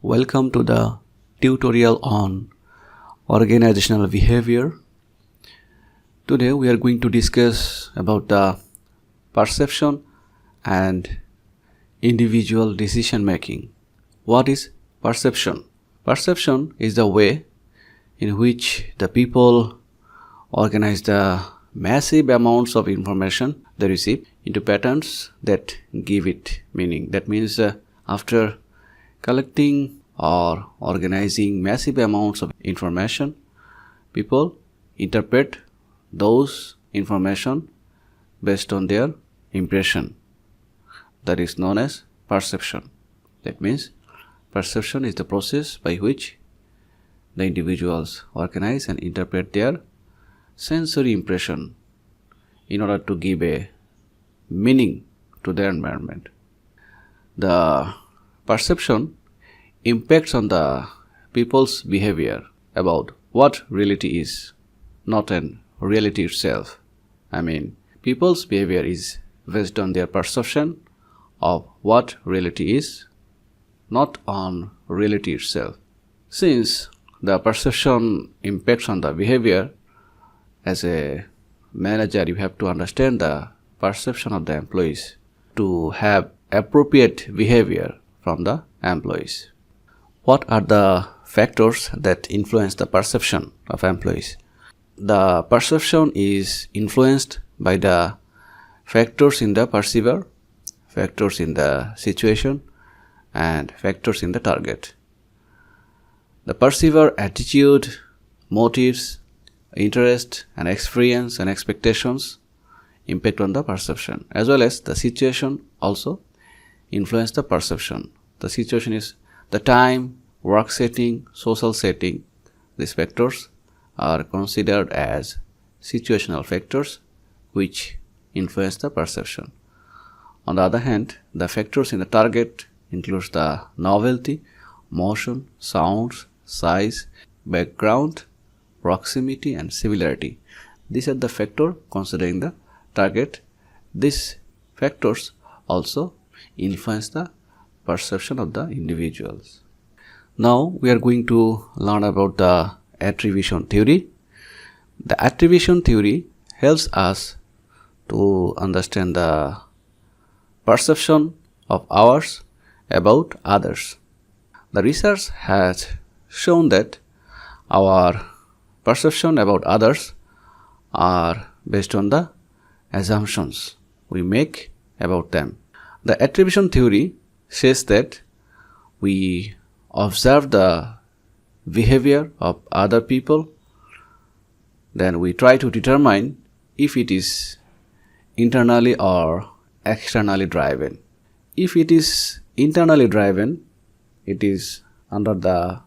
Welcome to the tutorial on organizational behavior. Today we are going to discuss about the perception and individual decision making. What is perception? Perception is the way in which the people organize the massive amounts of information they receive into patterns that give it meaning. That means after collecting or organizing massive amounts of information, people interpret those information based on their impression. That is known as perception. That means perception is the process by which the individuals organize and interpret their sensory impression in order to give a meaning to their environment. The perception impacts on the people's behavior about what reality is, not an reality itself. People's behavior is based on their perception of what reality is, not on reality itself. Since the perception impacts on the behavior, as a manager, you have to understand the perception of the employees to have appropriate behavior from the employees. What are the factors that influence the perception of employees? The perception is influenced by the factors in the perceiver, factors in the situation, and factors in the target. The perceiver attitude, motives, interest and experience and expectations impact on the perception, as well as the situation also influence the perception. The situation is the time, work setting, social setting. These factors are considered as situational factors which influence the perception. On the other hand, the factors in the target includes the novelty, motion, sounds, size, background, proximity and similarity. These are the factors considering the target. These factors also influence the perception of the individuals. Now we are going to learn about the attribution theory. The attribution theory helps us to understand the perception of ours about others. The research has shown that our perception about others are based on the assumptions we make about them. The attribution theory says that we observe the behavior of other people, then we try to determine if it is internally or externally driven. If it is internally driven, it is under the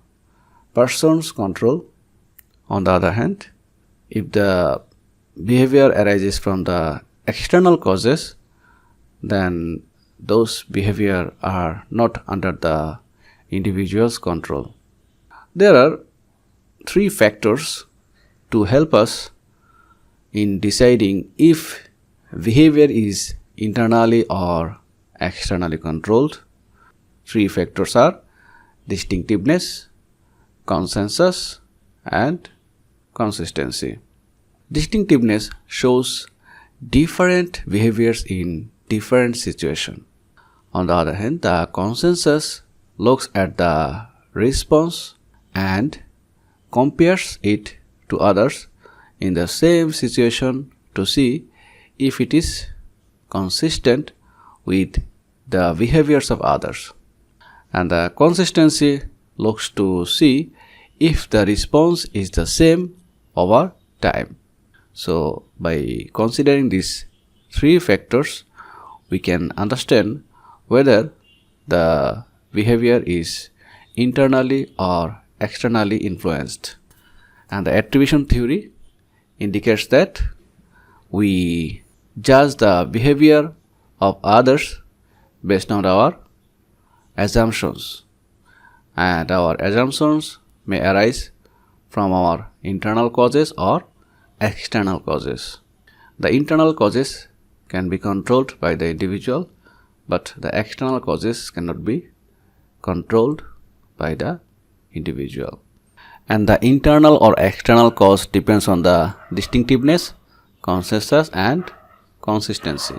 person's control. On the other hand, if the behavior arises from the external causes, then those behavior are not under the individual's control. There are three factors to help us in deciding if behavior is internally or externally controlled. Three factors are distinctiveness, consensus, and consistency. Distinctiveness shows different behaviors in different situations. On the other hand, the consensus looks at the response and compares it to others in the same situation to see if it is consistent with the behaviors of others. And the consistency looks to see if the response is the same over time. So, by considering these three factors, we can understand whether the behavior is internally or externally influenced. And the attribution theory indicates that we judge the behavior of others based on our assumptions, and our assumptions may arise from our internal causes or external causes. The internal causes can be controlled by the individual, but the external causes cannot be controlled by the individual. And the internal or external cause depends on the distinctiveness, consensus, and consistency.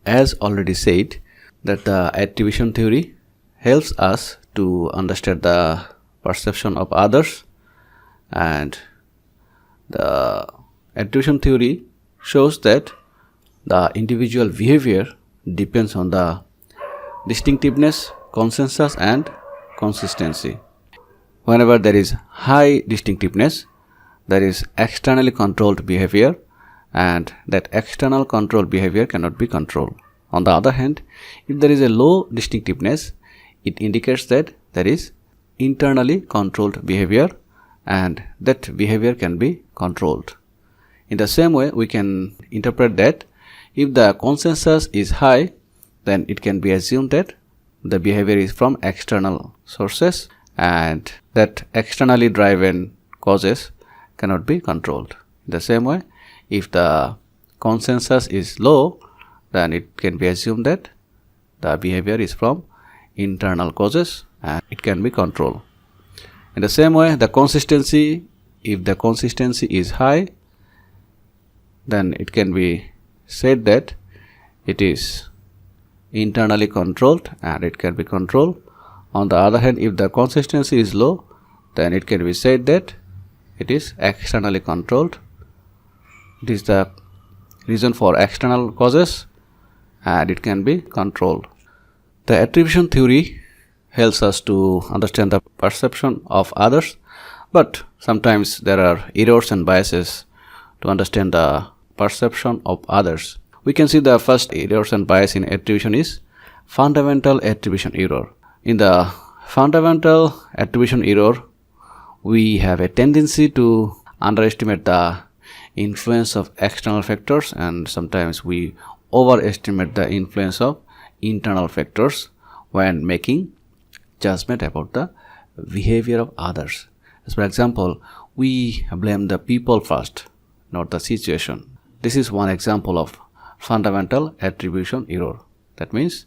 As already said, that the attribution theory helps us to understand the perception of others, and the attribution theory shows that the individual behavior depends on the distinctiveness, consensus, and consistency. Whenever there is high distinctiveness, there is externally controlled behavior, and that external controlled behavior cannot be controlled. On the other hand, if there is a low distinctiveness, it indicates that there is internally controlled behavior, and that behavior can be controlled. In the same way, we can interpret that if the consensus is high, then it can be assumed that the behavior is from external sources, and that externally driven causes cannot be controlled. In the same way, if the consensus is low, then it can be assumed that the behavior is from internal causes and it can be controlled. In the same way, the consistency, if the consistency is high, then it can be said that it is internally controlled and it can be controlled. On the other hand, if the consistency is low, then it can be said that it is externally controlled. It is the reason for external causes and it can be controlled. The attribution theory helps us to understand the perception of others, but sometimes there are errors and biases to understand the perception of others. We can see the first errors and bias in attribution is fundamental attribution error. In the fundamental attribution error, we have a tendency to underestimate the influence of external factors, and sometimes we overestimate the influence of internal factors when making judgment about the behavior of others. As for example, we blame the people first, not the situation. This is one example of fundamental attribution error. That means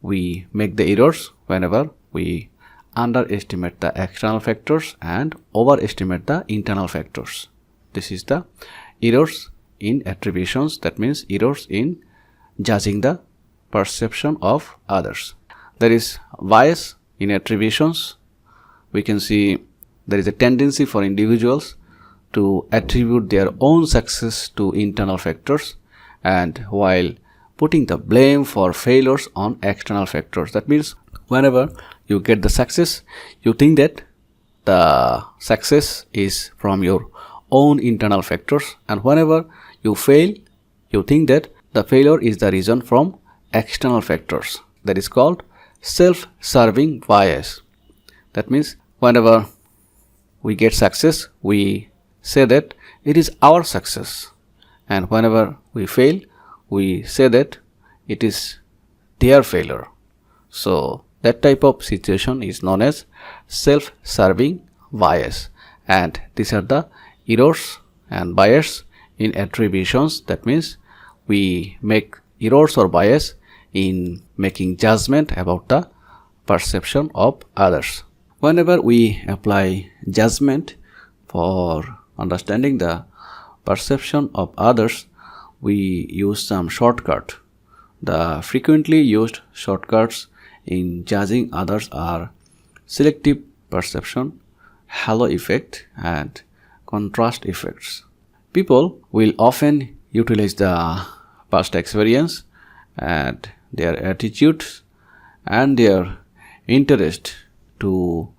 we make the errors whenever we underestimate the external factors and overestimate the internal factors. This is the errors in attributions. That means errors in judging the perception of others. There is bias in attributions. We can see there is a tendency for individuals to attribute their own success to internal factors, and while putting the blame for failures on external factors. That means whenever you get the success, you think that the success is from your own internal factors, and whenever you fail, you think that the failure is the reason from external factors. That is called self-serving bias. That means whenever we get success, we say that it is our success, and whenever we fail, we say that it is their failure. So that type of situation is known as self-serving bias, and these are the errors and bias in attributions. That means we make errors or bias in making judgment about the perception of others. Whenever we apply judgment for understanding the perception of others, we use some shortcut. The frequently used shortcuts in judging others are selective perception, halo effect, and contrast effects. People will often utilize the past experience and their attitudes and their interest to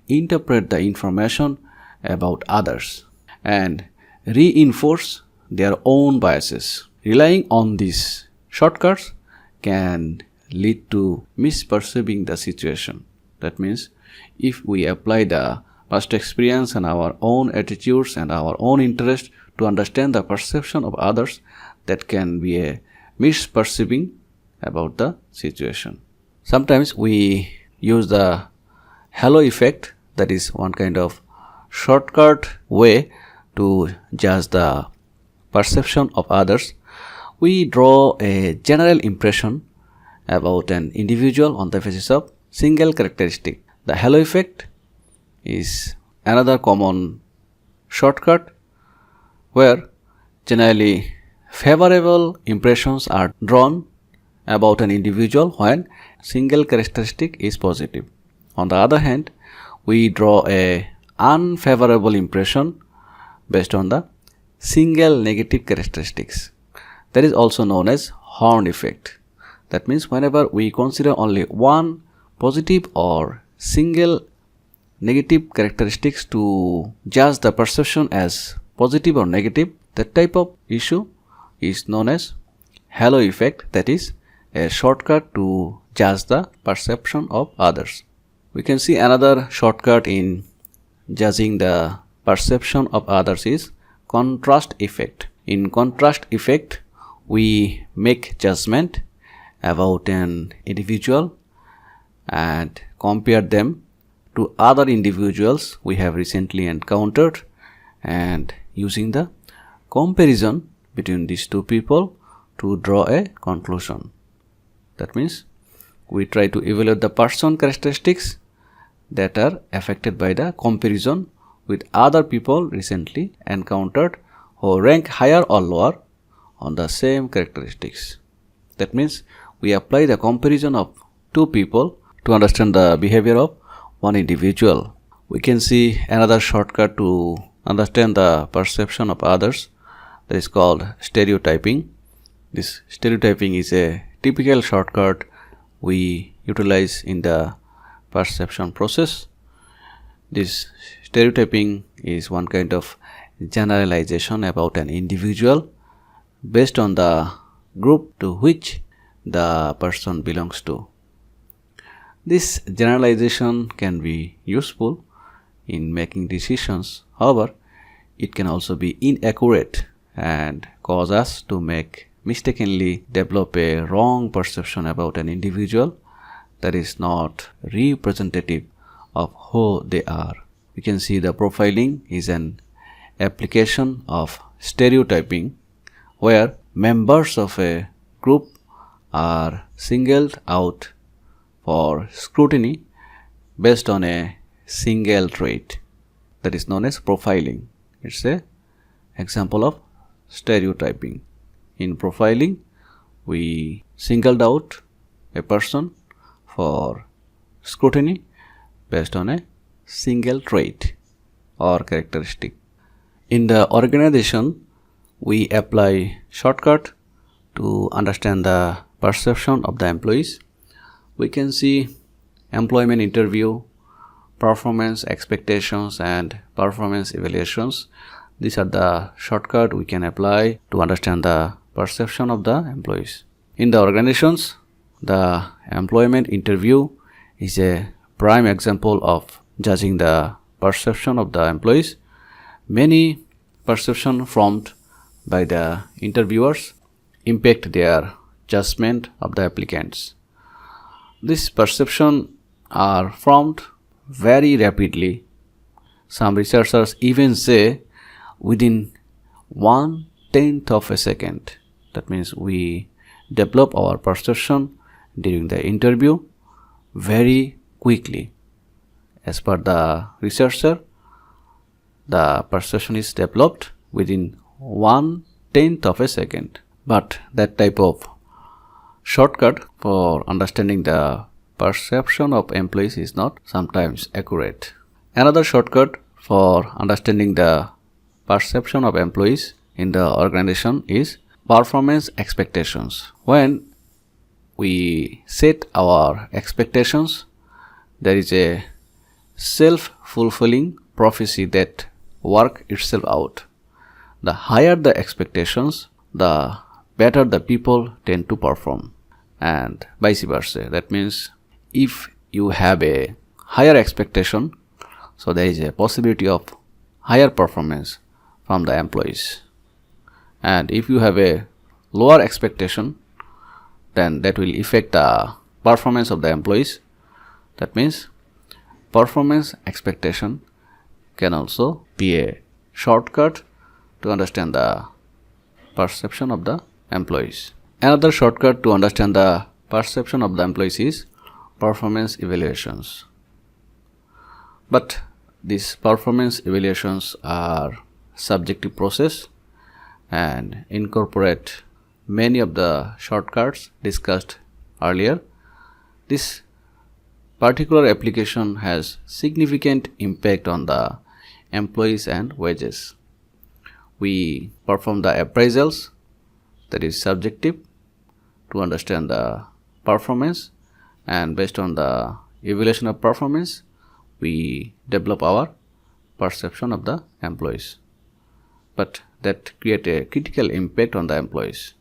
interpret the information about others and reinforce their own biases. Relying on these shortcuts can lead to misperceiving the situation. That means if we apply the past experience and our own attitudes and our own interest to understand the perception of others, that can be a misperceiving about the situation. Sometimes we use the halo effect, that is one kind of shortcut way to judge the perception of others, we draw a general impression about an individual on the basis of single characteristic. The halo effect is another common shortcut where generally favorable impressions are drawn about an individual when single characteristic is positive. On the other hand, we draw a unfavorable impression based on the single negative characteristics. That is also known as horn effect. That means whenever we consider only one positive or single negative characteristics to judge the perception as positive or negative, that type of issue is known as halo effect, that is a shortcut to judge the perception of others. We can see another shortcut in judging the perception of others is contrast effect. In contrast effect, we make judgment about an individual and compare them to other individuals we have recently encountered, and using the comparison between these two people to draw a conclusion. That means we try to evaluate the person characteristics that are affected by the comparison with other people recently encountered who rank higher or lower on the same characteristics. That means we apply the comparison of two people to understand the behavior of one individual. We can see another shortcut to understand the perception of others, that is called stereotyping. This stereotyping is a typical shortcut we utilize in the perception process. This stereotyping is one kind of generalization about an individual based on the group to which the person belongs to. This generalization can be useful in making decisions. However, it can also be inaccurate and cause us to mistakenly develop a wrong perception about an individual that is not representative of who they are. We can see the profiling is an application of stereotyping where members of a group are singled out for scrutiny based on a single trait, that is known as profiling. It's an example of stereotyping. In profiling, we singled out a person for scrutiny based on a single trait or characteristic. In the organization, we apply shortcut to understand the perception of the employees. We can see employment interview, performance expectations, and performance evaluations. These are the shortcut we can apply to understand the perception of the employees. In the organizations, the employment interview is a prime example of judging the perception of the employees. Many perceptions formed by the interviewers impact their judgment of the applicants. These perceptions are formed very rapidly. Some researchers even say within 1/10 of a second. That means we develop our perception during the interview very quickly. As per the researcher, the perception is developed within 1/10 of a second. But that type of shortcut for understanding the perception of employees is not sometimes accurate. Another shortcut for understanding the perception of employees in the organization is performance expectations. When we set our expectations, there is a self-fulfilling prophecy that works itself out. The higher the expectations, the better the people tend to perform, and vice versa. That means if you have a higher expectation, so there is a possibility of higher performance from the employees. And if you have a lower expectation, then that will affect the performance of the employees. That means performance expectation can also be a shortcut to understand the perception of the employees. Another shortcut to understand the perception of the employees is performance evaluations. But these performance evaluations are subjective process and incorporate many of the shortcuts discussed earlier. This particular application has significant impact on the employees and wages. We perform the appraisals, that is subjective, to understand the performance, and based on the evaluation of performance, we develop our perception of the employees. But that create a critical impact on the employees.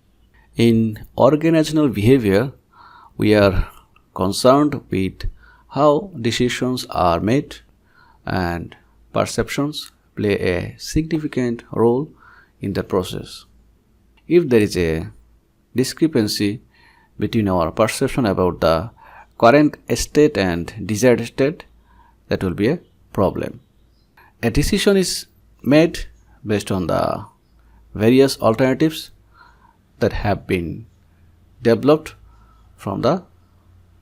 In organizational behavior, we are concerned with how decisions are made, and perceptions play a significant role in the process. If there is a discrepancy between our perception about the current state and desired state, that will be a problem. A decision is made based on the various alternatives that have been developed from the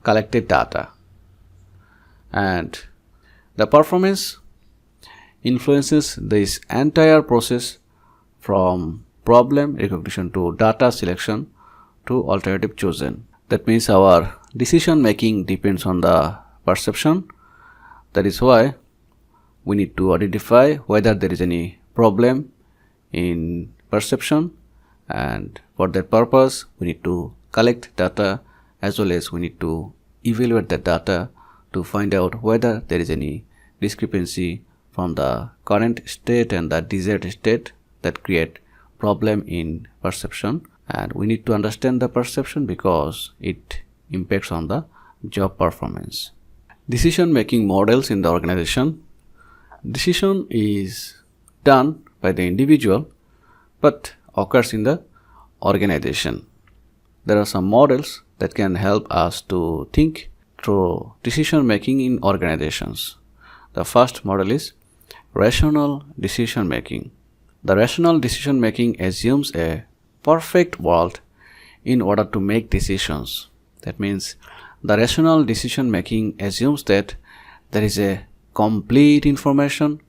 collected data, and the performance influences this entire process from problem recognition to data selection to alternative chosen. That means our decision making depends on the perception. That is why we need to identify whether there is any problem in perception, and for that purpose we need to collect data as well as we need to evaluate the data to find out whether there is any discrepancy from the current state and the desired state that create problem in perception. And we need to understand the perception because it impacts on the job performance. Decision making models in the organization. Decision is done by the individual but occurs in the organization. There are some models that can help us to think through decision making in organizations. The first model is rational decision making. The rational decision making assumes a perfect world in order to make decisions. That means the rational decision making assumes that there is a complete information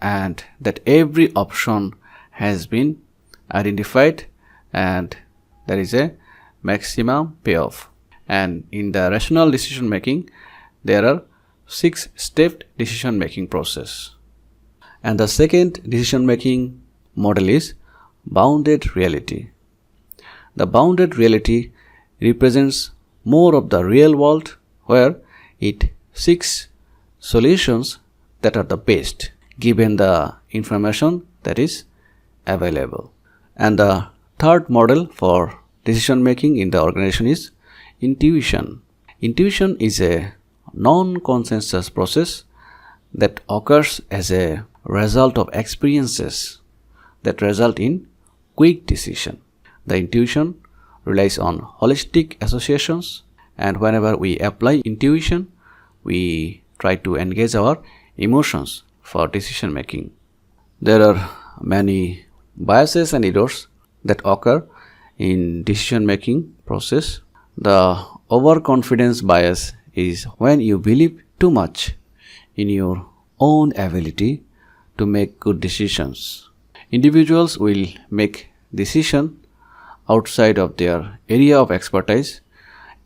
and that every option has been identified and there is a maximum payoff. And in the rational decision making, there are 6-step decision making process. And the second decision making model is bounded reality. The bounded reality represents more of the real world where it seeks solutions that are the best given the information that is available. And the third model for decision making in the organization is intuition. Intuition is a non-consensus process that occurs as a result of experiences that result in quick decision. The intuition relies on holistic associations, and whenever we apply intuition, we try to engage our emotions for decision making. There are many biases and errors that occur in decision making process. The overconfidence bias is when you believe too much in your own ability to make good decisions. Individuals will make decisions outside of their area of expertise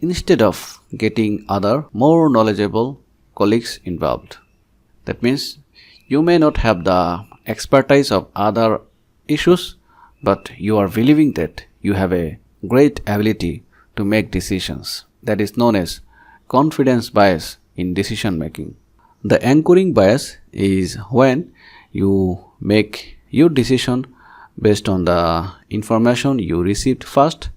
instead of getting other more knowledgeable colleagues involved. That means you may not have the expertise of other issues, but you are believing that you have a great ability to make decisions. That is known as confidence bias in decision making. The anchoring bias is when you make your decision based on the information you received first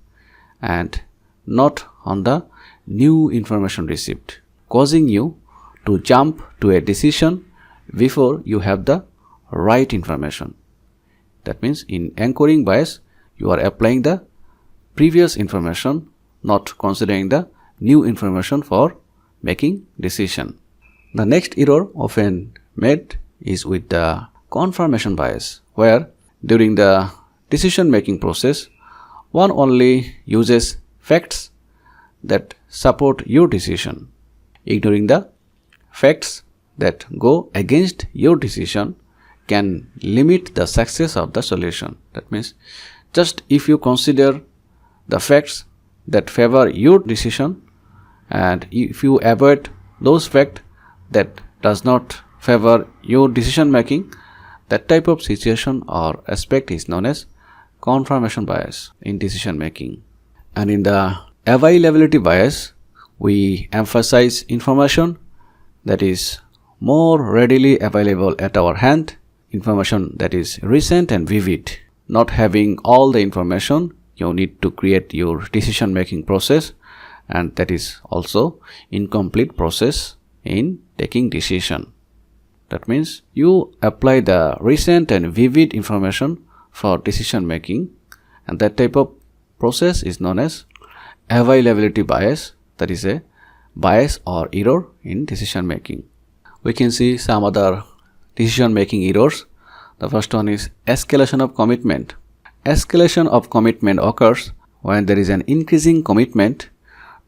and not on the new information received, causing you to jump to a decision before you have the right information. That means in anchoring bias, you are applying the previous information, not considering the new information for making decision. The next error often made is with the confirmation bias, where during the decision making process, one only uses facts that support your decision. Ignoring the facts that go against your decision can limit the success of the solution. That means, just if you consider the facts that favor your decision, and if you avoid those facts that does not favor your decision making, that type of situation or aspect is known as confirmation bias in decision making. And in the availability bias, we emphasize information that is more readily available at our hand, information that is recent and vivid. Not having all the information, you need to create your decision making process, and that is also incomplete process in taking decision. That means you apply the recent and vivid information for decision making, and that type of process is known as availability bias. That is a bias or error in decision making. We can see some other decision making errors. The first one is escalation of commitment. Escalation of commitment occurs when there is an increasing commitment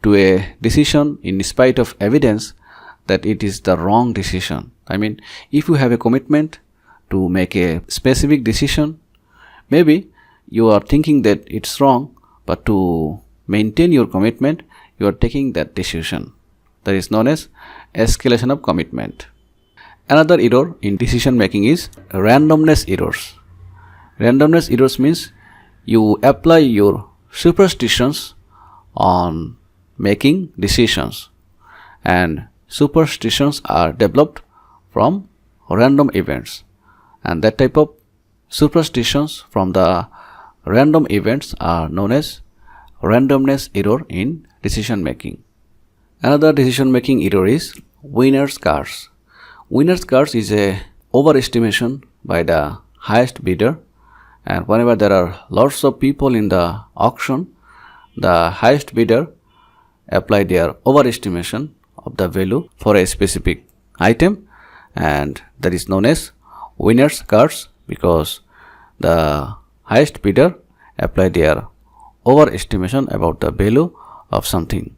to a decision in spite of evidence that it is the wrong decision. I mean, if you have a commitment to make a specific decision, maybe you are thinking that it's wrong, but to maintain your commitment, you are taking that decision. That is known as escalation of commitment. Another error in decision making is randomness errors. Randomness errors means you apply your superstitions on making decisions, and superstitions are developed from random events, and that type of superstitions from the random events are known as randomness error in decision making. Another decision making error is winner's curse. Winner's curse is a overestimation by the highest bidder, and whenever there are lots of people in the auction, the highest bidder apply their overestimation of the value for a specific item, and that is known as winner's curse, because the highest bidder apply their overestimation about the value of something.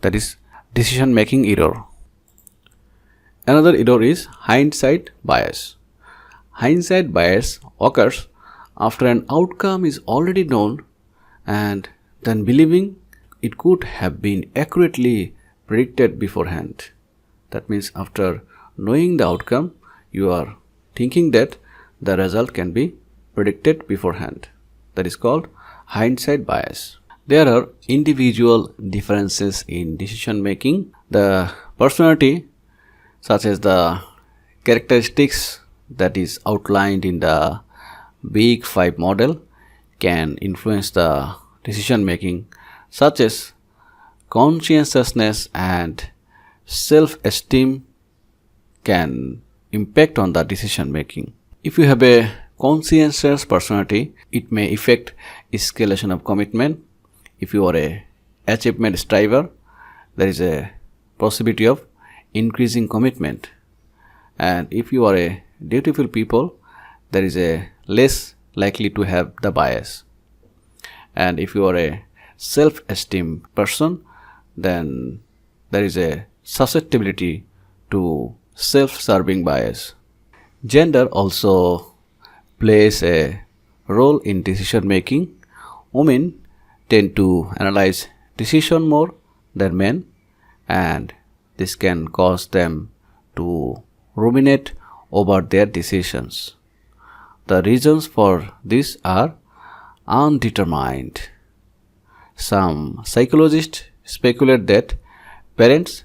That is decision making error. Another error is hindsight bias. Hindsight bias occurs after an outcome is already known, and then believing it could have been accurately predicted beforehand. That means after knowing the outcome, you are thinking that the result can be predicted beforehand. That is called hindsight bias. There are individual differences in decision making. The personality, such as the characteristics that is outlined in the Big Five model, can influence the decision making, such as conscientiousness and self-esteem can impact on the decision making. If you have a conscientious personality, it may affect escalation of commitment. If you are a achievement striver, there is a possibility of increasing commitment. And if you are a dutiful people, there is a less likely to have the bias. And if you are a self-esteem person, then there is a susceptibility to self-serving bias. Gender also plays a role in decision making. Women tend to analyze decision more than men, and this can cause them to ruminate over their decisions. The reasons for this are undetermined. Some psychologists speculate that parents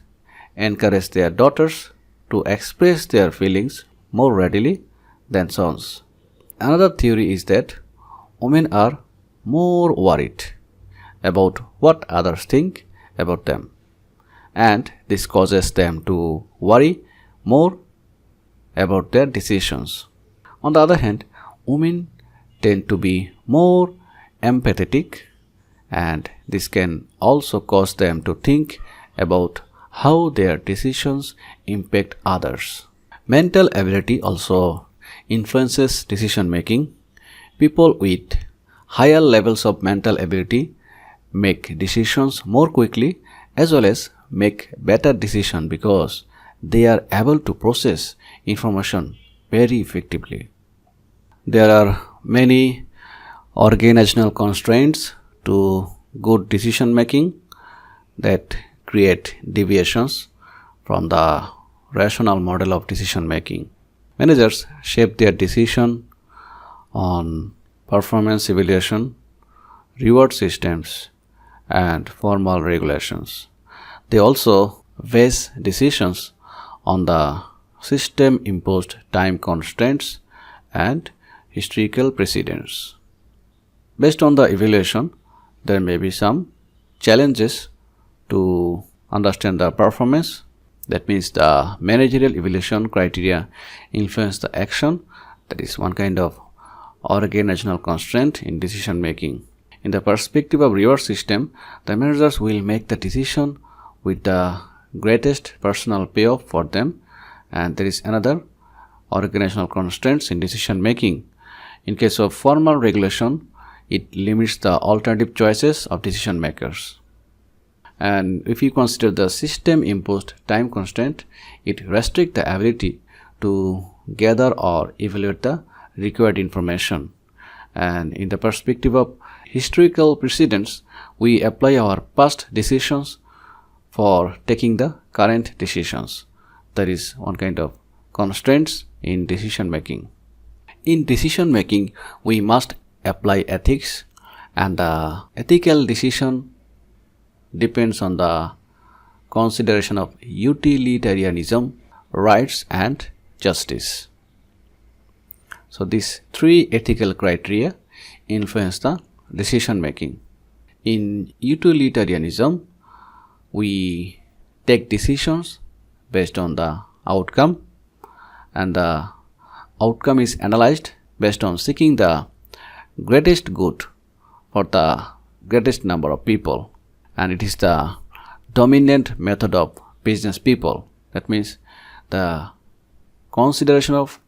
encourage their daughters to express their feelings more readily than sons. Another theory is that women are more worried about what others think about them, and this causes them to worry more about their decisions. On the other hand, women tend to be more empathetic, and this can also cause them to think about how their decisions impact others. Mental ability also influences decision making. People with higher levels of mental ability make decisions more quickly as well as make better decisions because they are able to process information very effectively. There are many organizational constraints to good decision making that create deviations from the rational model of decision making. Managers shape their decision on performance evaluation, reward systems, and formal regulations. They also base decisions on the system imposed time constraints and historical precedents. Based on the evaluation, there may be some challenges to understand the performance. That means the managerial evaluation criteria influence the action. That is one kind of organizational constraint in decision making. In the perspective of reward system, the managers will make the decision with the greatest personal payoff for them, and there is another organizational constraints in decision making. In case of formal regulation, it limits the alternative choices of decision makers. And if you consider the system imposed time constraint, it restricts the ability to gather or evaluate the required information. And in the perspective of historical precedents, we apply our past decisions for taking the current decisions. That is one kind of constraints in decision making. In decision making, we must apply ethics, and the ethical decision depends on the consideration of utilitarianism, rights, and justice. So these three ethical criteria influence the decision making. In utilitarianism, we take decisions based on the outcome, and the outcome is analyzed based on seeking the greatest good for the greatest number of people, and it is the dominant method of business people. That means the consideration of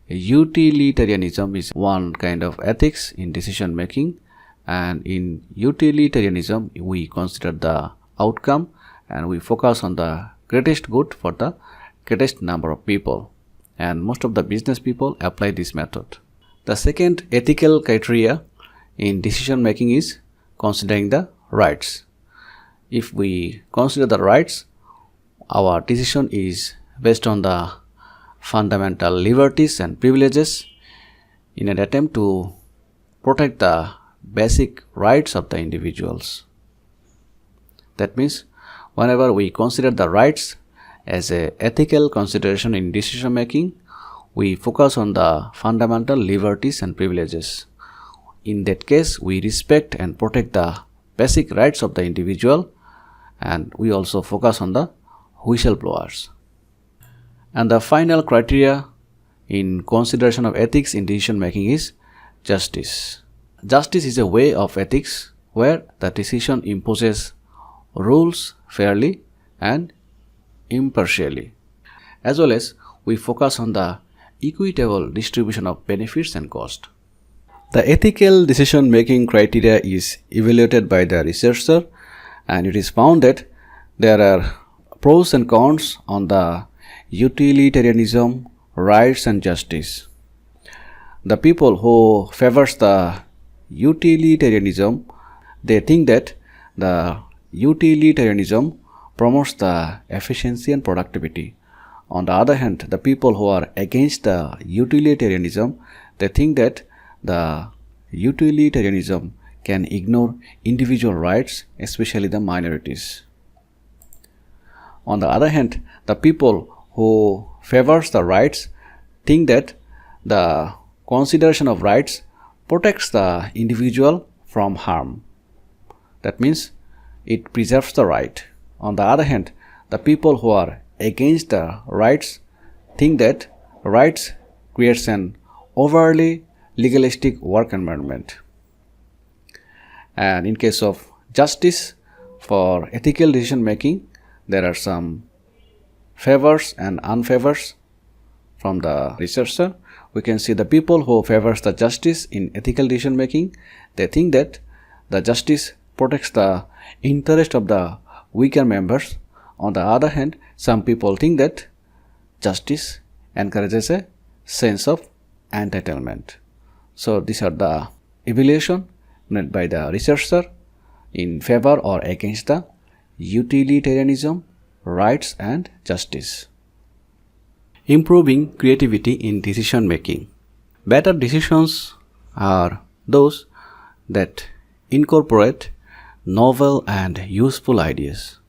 utilitarianism is one kind of ethics in decision making, and in utilitarianism we consider the outcome and we focus on the greatest good for the greatest number of people, and most of the business people apply this method. The second ethical criteria in decision making is considering the rights. If we consider the rights, our decision is based on the fundamental liberties and privileges in an attempt to protect the basic rights of the individuals. That means whenever we consider the rights as an ethical consideration in decision making, we focus on the fundamental liberties and privileges. In that case, we respect and protect the basic rights of the individual, and we also focus on the whistleblowers. And the final criteria in consideration of ethics in decision making is justice. Justice is a way of ethics where the decision imposes rules fairly and impartially, as well as we focus on the equitable distribution of benefits and cost. The ethical decision making criteria is evaluated by the researcher, and it is found that there are pros and cons on the utilitarianism, rights, and justice. The people who favors the utilitarianism, they think that the utilitarianism promotes the efficiency and productivity. On the other hand, the people who are against the utilitarianism, they think that the utilitarianism can ignore individual rights, especially the minorities. On the other hand, the people who favors the rights think that the consideration of rights protects the individual from harm. That means it preserves the right. On the other hand, the people who are against the rights think that rights creates an overly legalistic work environment. And in case of justice, for ethical decision making, there are some favors and unfavors from the researcher. we can see the people who favors the justice in ethical decision making. They think that the justice protects the interest of the weaker members. On the other hand, some people think that justice encourages a sense of entitlement. So these are the evaluation made by the researcher in favor or against the utilitarianism, rights and justice. Improving creativity in decision making. Better decisions are those that incorporate novel and useful ideas.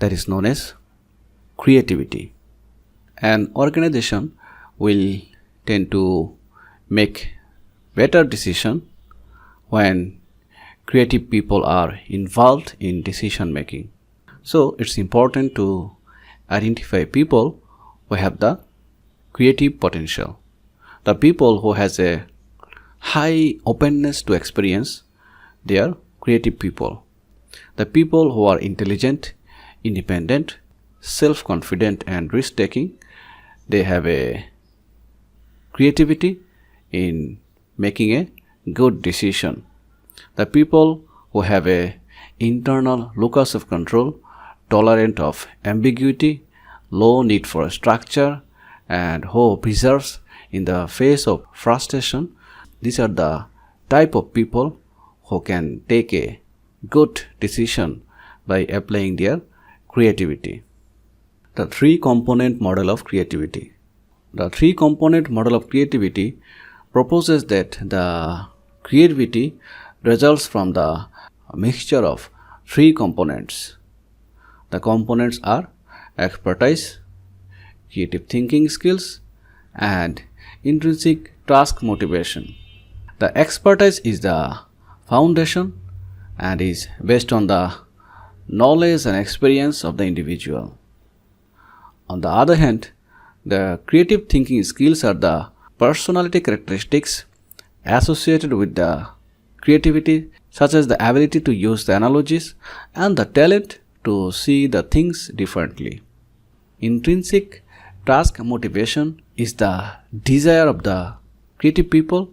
That is known as creativity. An organization will tend to make better decisions when creative people are involved in decision making. So it's important to identify people who have the creative potential. The people who has a high openness to experience, they are creative people. The people who are intelligent, independent, self-confident and risk-taking, they have a creativity in making a good decision. The people who have a internal locus of control, tolerant of ambiguity, low need for structure, and who perseveres in the face of frustration, these are the type of people who can take a good decision by applying their creativity. The three-component model of creativity. The three-component model of creativity proposes that the creativity results from the mixture of three components. The components are expertise, creative thinking skills, and intrinsic task motivation. The expertise is the foundation and is based on the knowledge and experience of the individual. On the other hand, the creative thinking skills are the personality characteristics associated with the creativity, such as the ability to use the analogies and the talent to see the things differently. Intrinsic task motivation is the desire of the creative people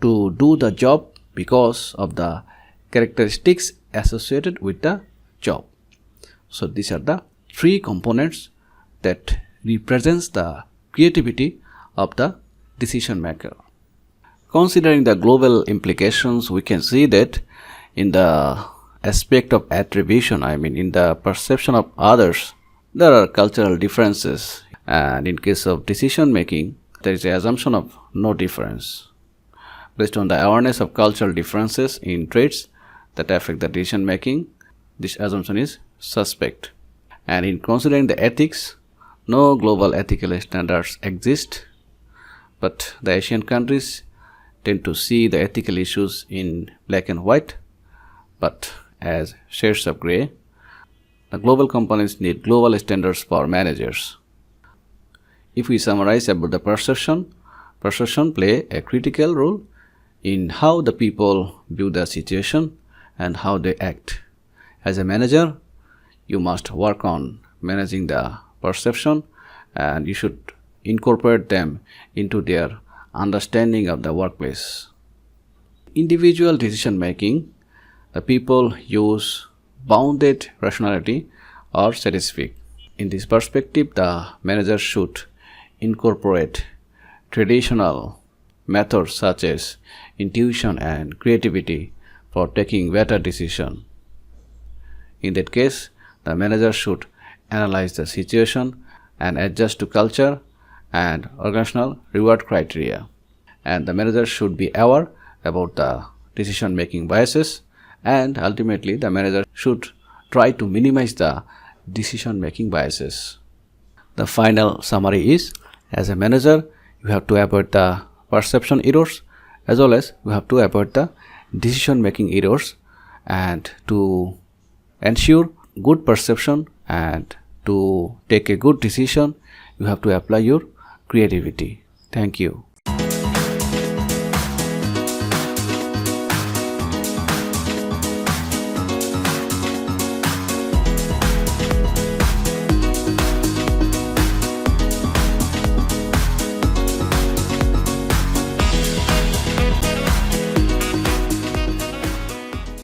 to do the job because of the characteristics associated with the job. So these are the three components that represents the creativity of the decision maker. Considering the global implications, we can see that in the aspect of attribution, in the perception of others, there are cultural differences, and in case of decision making, there is an assumption of no difference. Based on the awareness of cultural differences in traits that affect the decision making, this assumption is suspect. And in considering the ethics, no global ethical standards exist, but the Asian countries tend to see the ethical issues in black and white, but as shades of grey. The global companies need global standards for managers. If we summarize about the perception play a critical role in how the people view the situation and how they act. As a manager, you must work on managing the perception, and you should incorporate them into their understanding of the workplace. Individual decision making, the people use bounded rationality or statistics. In this perspective, the manager should incorporate traditional methods such as intuition and creativity for taking better decisions. In that case, the manager should analyze the situation and adjust to culture and organizational reward criteria. And the manager should be aware about the decision-making biases, and ultimately the manager should try to minimize the decision-making biases. The final summary is, as a manager, you have to avoid the perception errors as well as you have to avoid the decision-making errors, and to ensure good perception and to take a good decision, you have to apply your creativity. Thank you.